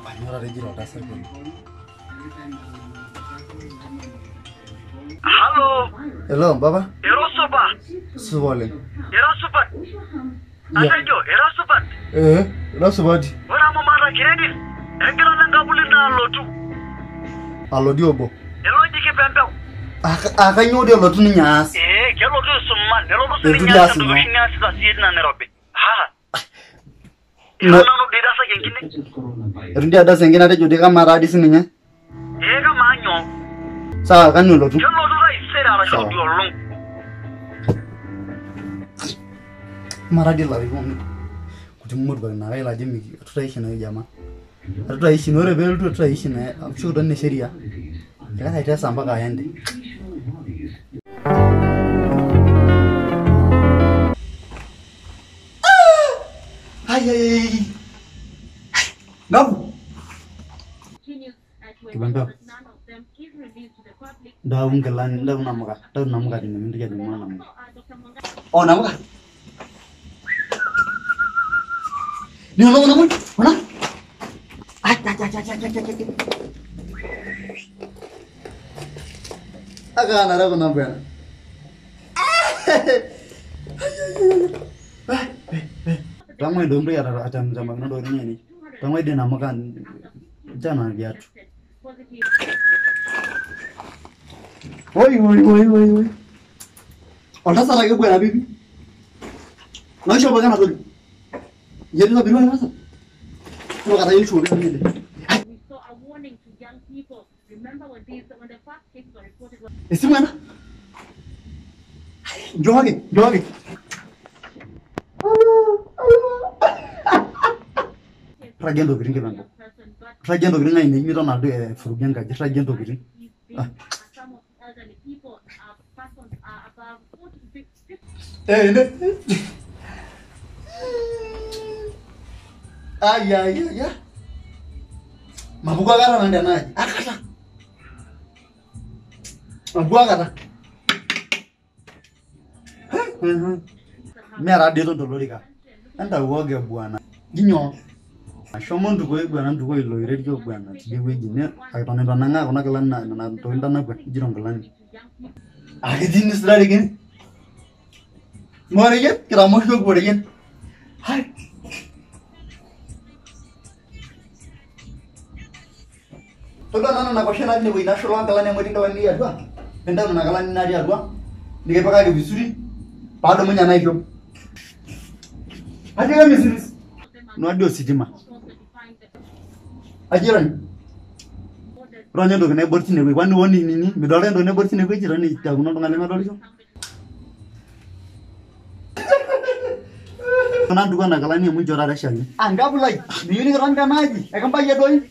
Anyora regiro dasa ko. Hello. Hello, Baba. Erosoba. Suwale. Erosoba. Asajo, Erosoba. Erosoba. Ora mama kireni. Engela nanga bulina lotu. Alodi obo. Eloji ke pempe. Akanyo de lotu nyas. Kelo to summan, erodo sunya to shinya sa sidna Nairobi. Ha. No dida sa gengine. Rindi ada sengina de jodi kamara di sininya. Ega manyo. Sawa kanyo lotu. Kelo to ra isera ra shodi olong. Maradi la bigon. Kutumur ba na ila jimi tutaishi na jamaa. Tutaishi no rebel tutaishi na amshudo ne sheria. Kaya ita samba ka yende. Ay. Gabu. Kibanda. Daun gelan daun namuka di minta jadi mana namuka. Oh namuka. Ni namun. Mana? Ay. Aga nara ko namben. Tangway dombe ara atam jambang na dori ni. Tangway de namakan jana giat. Oi. Onda sala ke buena bibi. Na shoba kana dori. Yeri na biru na sa. No kata yeli shobe ni. We saw a warning to young people. Remember when the first case were reported. Isi mana? Jogi. Ragendo gringe bango. Ragendo gringa ini mi dona do furugen ga ragendo gring. Some of the elderly people are persons are above 40 to 50. Ay. Mabuka kara nanda naji. Akata. Mabuka kara. Mera dedo dolorika. Anda woge bwana. Ginyo. Shomo ndugo bwana ndugo ilo iredio bwana. Tiwe gine akatone bananga kona kelana na toinda na bwana jirongelani. Akidini sirari gine. Morege kramosho gorege. Hai. Toga na kwashana ni wina sholo angalani ngodi ndawani adwa. Benda na kalani nadi adwa. Nikepaka ke visuri. Bado munya na hivyo. Aje kama sisi. No adio sitima. Ajirani. Ronyo ndo ne borti ne we wani woni nini mi dole ndo ne borti ne we jirani ta kuno ngale na dole. Kana duka na kalani mu jora da shani. Anga bulai. Ni ni ronga maji. Ekamba ye doi.